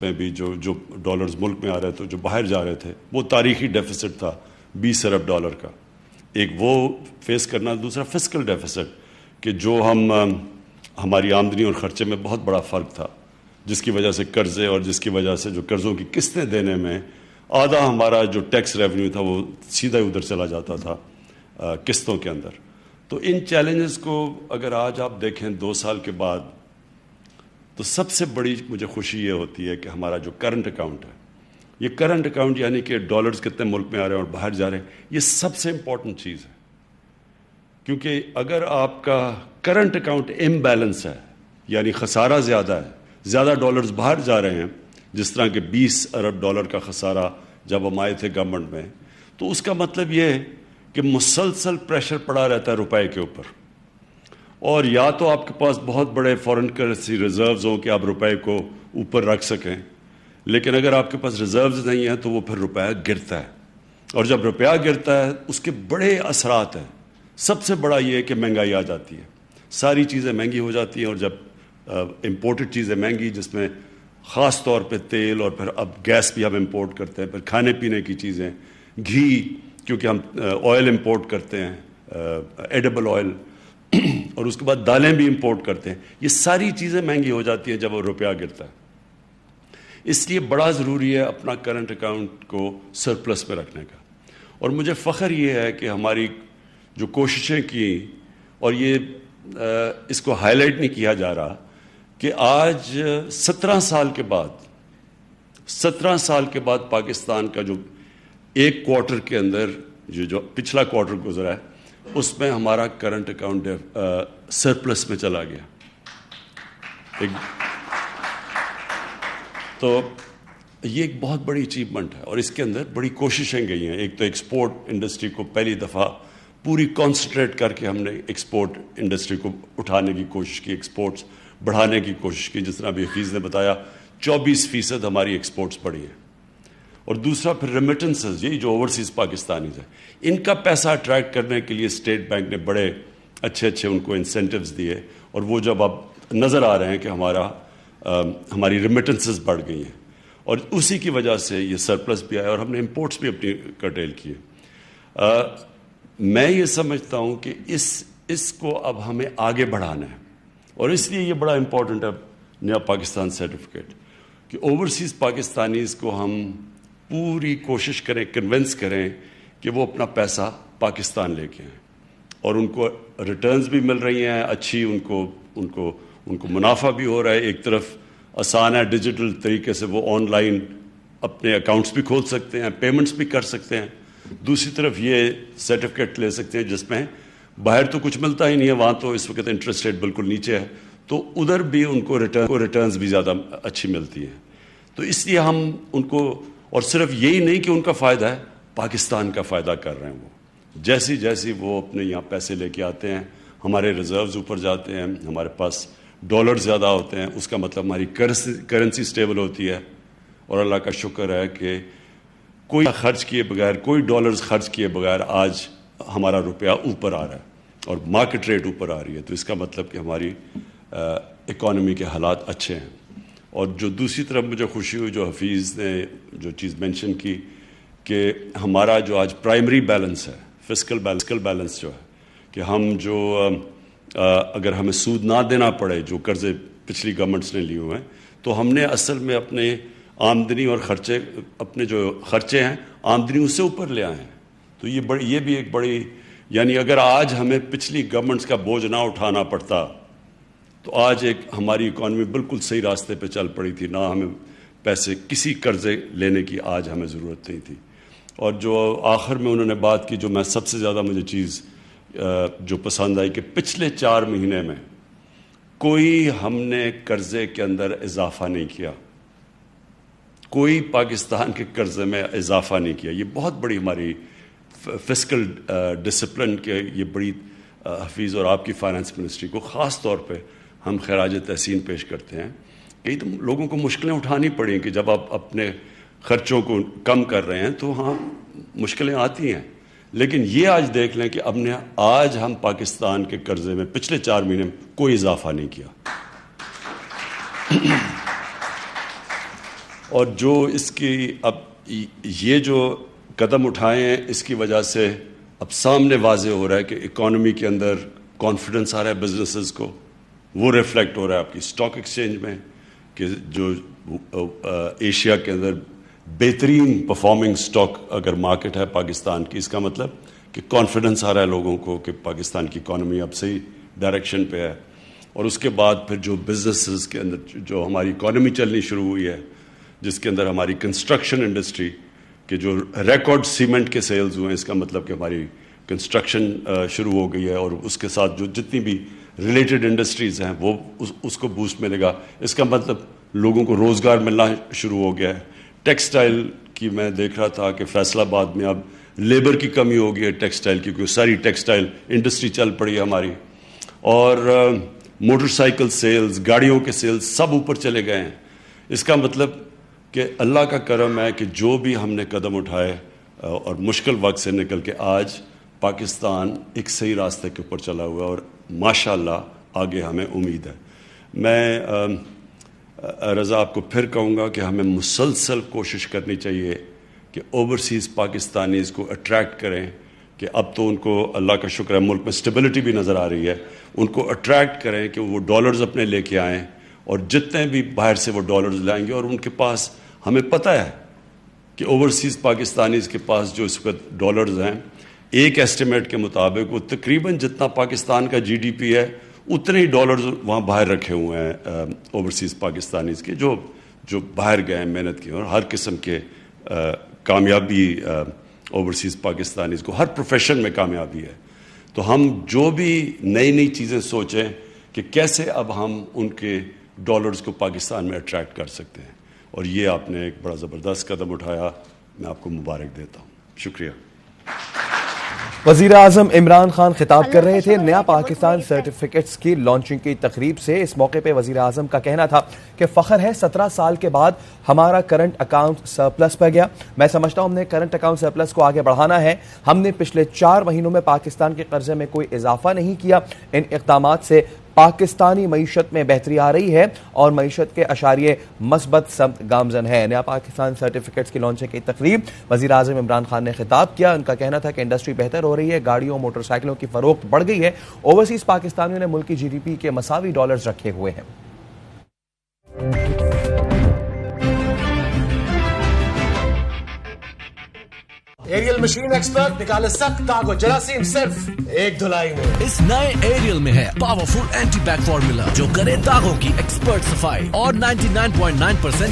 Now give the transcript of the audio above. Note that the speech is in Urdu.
میں بھی جو ڈالرز ملک میں آ رہے تھے جو باہر جا رہے تھے وہ تاریخی ڈیفیسٹ تھا $20 ارب کا. ایک وہ فیس کرنا, دوسرا فسکل ڈیفیسٹ کہ جو ہماری آمدنی اور خرچے میں بہت بڑا فرق تھا, جس کی وجہ سے قرضے اور جس کی وجہ سے جو قرضوں کی قسطیں دینے میں آدھا ہمارا جو ٹیکس ریونیو تھا وہ سیدھا ادھر چلا جاتا تھا قسطوں کے اندر. تو ان چیلنجز کو اگر آج آپ دیکھیں 2 سال کے بعد, تو سب سے بڑی مجھے خوشی یہ ہوتی ہے کہ ہمارا جو کرنٹ اکاؤنٹ ہے, یہ کرنٹ اکاؤنٹ یعنی کہ ڈالرز کتنے ملک میں آ رہے ہیں اور باہر جا رہے ہیں, یہ سب سے امپورٹنٹ چیز ہے. کیونکہ اگر آپ کا کرنٹ اکاؤنٹ امبیلنس ہے, یعنی خسارہ زیادہ ہے, زیادہ ڈالرز باہر جا رہے ہیں, جس طرح کہ $20 ارب کا خسارہ جب ہم آئے تھے گورنمنٹ میں, تو اس کا مطلب یہ ہے کہ مسلسل پریشر پڑا رہتا ہے روپے کے اوپر. اور یا تو آپ کے پاس بہت بڑے فارن کرنسی ریزروز ہوں کہ آپ روپے کو اوپر رکھ سکیں, لیکن اگر آپ کے پاس ریزروز نہیں ہیں تو وہ پھر روپیہ گرتا ہے, اور جب روپیہ گرتا ہے اس کے بڑے اثرات ہیں. سب سے بڑا یہ ہے کہ مہنگائی آ جاتی ہے, ساری چیزیں مہنگی ہو جاتی ہیں, اور جب امپورٹڈ چیزیں مہنگی, جس میں خاص طور پہ تیل, اور پھر اب گیس بھی ہم امپورٹ کرتے ہیں, پھر کھانے پینے کی چیزیں, گھی, کیونکہ ہم آئل امپورٹ کرتے ہیں, ایڈیبل آئل, اور اس کے بعد دالیں بھی امپورٹ کرتے ہیں, یہ ساری چیزیں مہنگی ہو جاتی ہیں جب وہ روپیہ گرتا ہے. اس لیے بڑا ضروری ہے اپنا کرنٹ اکاؤنٹ کو سرپلس میں رکھنے کا. اور مجھے فخر یہ ہے کہ ہماری جو کوششیں کی, اور یہ اس کو ہائی لائٹ نہیں کیا جا رہا, کہ آج 17 سال کے بعد پاکستان کا جو ایک کوارٹر کے اندر جو پچھلا کوارٹر گزرا ہے, اس میں ہمارا کرنٹ اکاؤنٹ سرپلس میں چلا گیا. تو یہ ایک بہت بڑی اچیومنٹ ہے, اور اس کے اندر بڑی کوششیں گئی ہیں. ایک تو ایکسپورٹ انڈسٹری کو پہلی دفعہ پوری کانسنٹریٹ کر کے ہم نے ایکسپورٹ انڈسٹری کو اٹھانے کی کوشش کی, ایکسپورٹس بڑھانے کی کوشش کی. جس طرح ابھی حفیظ نے بتایا 24% ہماری ایکسپورٹس بڑھی ہیں. اور دوسرا پھر ریمیٹنسز, یہی جو اوورسیز پاکستانیز ہیں, ان کا پیسہ اٹریکٹ کرنے کے لیے اسٹیٹ بینک نے بڑے اچھے ان کو انسینٹیوز دیے, اور وہ جب اب نظر آ رہے ہیں کہ ہماری ریمیٹنسز بڑھ گئی ہیں, اور اسی کی وجہ سے یہ سرپلس بھی آیا, اور ہم نے امپورٹس بھی اپنی کرٹیل کیے. میں یہ سمجھتا ہوں کہ اس کو اب ہمیں آگے بڑھانا ہے, اور اس لیے یہ بڑا امپورٹنٹ ہے نیا پاکستان سرٹیفکیٹ, کہ اوورسیز پاکستانیز کو ہم پوری کوشش کریں, کنونس کریں کہ وہ اپنا پیسہ پاکستان لے کے آئیں, اور ان کو ریٹرنز بھی مل رہی ہیں اچھی, ان کو منافع بھی ہو رہا ہے. ایک طرف آسان ہے, ڈیجیٹل طریقے سے وہ آن لائن اپنے اکاؤنٹس بھی کھول سکتے ہیں, پیمنٹس بھی کر سکتے ہیں. دوسری طرف یہ سرٹیفکیٹ لے سکتے ہیں جس میں باہر تو کچھ ملتا ہی نہیں ہے, وہاں تو اس وقت انٹرسٹ ریٹ بالکل نیچے ہے, تو ادھر بھی ان کو ریٹرنز بھی زیادہ اچھی ملتی ہیں. تو اس لیے ہم ان کو, اور صرف یہی نہیں کہ ان کا فائدہ ہے, پاکستان کا فائدہ کر رہے ہیں. وہ جیسی وہ اپنے یہاں پیسے لے کے آتے ہیں, ہمارے ریزروز اوپر جاتے ہیں, ہمارے پاس ڈالر زیادہ ہوتے ہیں, اس کا مطلب ہماری کرنسی اسٹیبل ہوتی ہے. اور اللہ کا شکر ہے کہ کوئی خرچ کیے بغیر, کوئی ڈالرز خرچ کیے بغیر آج ہمارا روپیہ اوپر آ رہا ہے, اور مارکیٹ ریٹ اوپر آ رہی ہے. تو اس کا مطلب کہ ہماری اکانومی کے حالات اچھے ہیں. اور جو دوسری طرف مجھے خوشی ہوئی, جو حفیظ نے جو چیز مینشن کی, کہ ہمارا جو آج پرائمری بیلنس ہے, فسکل بیلنس جو ہے, کہ ہم جو اگر ہمیں سود نہ دینا پڑے جو قرضے پچھلی گورنمنٹس نے لیے ہوئے ہیں, تو ہم نے اصل میں اپنے آمدنی اور خرچے, اپنے جو خرچے ہیں آمدنی اس سے اوپر لے آئے ہیں. تو یہ بھی ایک بڑی, یعنی اگر آج ہمیں پچھلی گورنمنٹس کا بوجھ نہ اٹھانا پڑتا تو آج ہماری اکانومی بالکل صحیح راستے پہ چل پڑی تھی, نہ ہمیں پیسے کسی قرضے لینے کی آج ہمیں ضرورت نہیں تھی. اور جو آخر میں انہوں نے بات کی, جو میں سب سے زیادہ مجھے چیز جو پسند آئی, کہ پچھلے 4 مہینے میں کوئی ہم نے قرضے کے اندر اضافہ نہیں کیا, کوئی پاکستان کے قرضے میں اضافہ نہیں کیا. یہ بہت بڑی ہماری فسکل ڈسپلن کے, یہ بڑی حفیظ اور آپ کی فائنانس منسٹری کو خاص طور پہ ہم خراج تحسین پیش کرتے ہیں. کئی تو لوگوں کو مشکلیں اٹھانی پڑیں کہ جب آپ اپنے خرچوں کو کم کر رہے ہیں تو ہاں مشکلیں آتی ہیں, لیکن یہ آج دیکھ لیں کہ آج ہم پاکستان کے قرضے میں پچھلے 4 مہینے میں کوئی اضافہ نہیں کیا. اور جو اس کی اب یہ جو قدم اٹھائے ہیں اس کی وجہ سے اب سامنے واضح ہو رہا ہے کہ اکانومی کے اندر کانفیڈنس آ رہا ہے بزنسز کو. وہ ریفلیکٹ ہو رہا ہے آپ کی اسٹاک ایکسچینج میں کہ جو ایشیا کے اندر بہترین پرفارمنگ اسٹاک اگر مارکیٹ ہے پاکستان کی, اس کا مطلب کہ کانفیڈنس آ رہا ہے لوگوں کو کہ پاکستان کی اکانومی اب صحیح ڈائریکشن پہ ہے. اور اس کے بعد پھر جو بزنسز کے اندر جو ہماری اکانومی چلنی شروع ہوئی ہے, جس کے اندر ہماری کنسٹرکشن انڈسٹری کے جو ریکارڈ سیمنٹ کے سیلز ہوئے ہیں, اس کا مطلب کہ ہماری کنسٹرکشن شروع ہو گئی ہے, اور اس کے ساتھ جو جتنی بھی ریلیٹڈ انڈسٹریز ہیں وہ اس کو بوسٹ ملے گا. اس کا مطلب لوگوں کو روزگار ملنا شروع ہو گیا ہے. ٹیکسٹائل کی میں دیکھ رہا تھا کہ فیصل آباد میں اب لیبر کی کمی ہو گئی ہے ٹیکسٹائل کی, کیونکہ ساری ٹیکسٹائل انڈسٹری چل پڑی ہے ہماری. اور موٹر سائیکل سیلز, گاڑیوں کے سیلز سب اوپر چلے گئے ہیں. اس کا مطلب کہ اللہ کا کرم ہے کہ جو بھی ہم نے قدم اٹھائے اور مشکل وقت سے نکل کے آج پاکستان ایک صحیح راستے کے اوپر چلا ہوا ہے, اور ماشاءاللہ آگے ہمیں امید ہے. میں رضا آپ کو پھر کہوں گا کہ ہمیں مسلسل کوشش کرنی چاہیے کہ اوورسیز پاکستانیز کو اٹریکٹ کریں, کہ اب تو ان کو اللہ کا شکر ہے ملک میں اسٹیبلٹی بھی نظر آ رہی ہے, ان کو اٹریکٹ کریں کہ وہ ڈالرز اپنے لے کے آئیں, اور جتنے بھی باہر سے وہ ڈالرز لائیں گے, اور ان کے پاس ہمیں پتہ ہے کہ اوورسیز پاکستانیز کے پاس جو اس وقت ڈالرز ہیں, ایک ایسٹیمیٹ کے مطابق وہ تقریباً جتنا پاکستان کا جی ڈی پی ہے اتنے ہی ڈالرز وہاں باہر رکھے ہوئے ہیں اوورسیز پاکستانیز کے, جو باہر گئے ہیں محنت کی, اور ہر قسم کے کامیابی اوورسیز پاکستانیز کو ہر پروفیشن میں کامیابی ہے. تو ہم جو بھی نئی چیزیں سوچیں کہ کیسے اب ہم ان کے ڈالرز کو پاکستان میں اٹریکٹ کر سکتے ہیں, اور یہ آپ نے ایک بڑا زبردست قدم اٹھایا, میں آپ کو مبارک دیتا ہوں. شکریہ. وزیر اعظم عمران خان خطاب کر رہے تھے نیا پاکستان سرٹیفکیٹس کی لانچنگ کی تقریب سے. اس موقع پہ وزیر اعظم کا کہنا تھا کہ فخر ہے 17 سال کے بعد ہمارا کرنٹ اکاؤنٹ سرپلس پہ گیا. میں سمجھتا ہوں ہم نے کرنٹ اکاؤنٹ سرپلس کو آگے بڑھانا ہے. ہم نے پچھلے 4 مہینوں میں پاکستان کے قرضے میں کوئی اضافہ نہیں کیا. ان اقدامات سے پاکستانی معیشت میں بہتری آ رہی ہے اور معیشت کے اشاریے مثبت سمت گامزن ہے. نیا پاکستان سرٹیفکیٹس کی لانچنگ کی تقریب وزیر اعظم عمران خان نے خطاب کیا. ان کا کہنا تھا کہ انڈسٹری بہتر ہو رہی ہے, گاڑیوں موٹر سائیکلوں کی فروخت بڑھ گئی ہے. اوورسیز پاکستانیوں نے ملکی جی ڈی پی کے مساوی ڈالرز رکھے ہوئے ہیں. ایریل مشین ایکسپرٹ نکالے سخت داغ و جراثیم صرف ایک دھلائی میں. اس نئے ایریل میں ہے پاورفل اینٹی بیک فارمولا جو کرے داغوں کی ایکسپرٹ صفائی اور 99.9%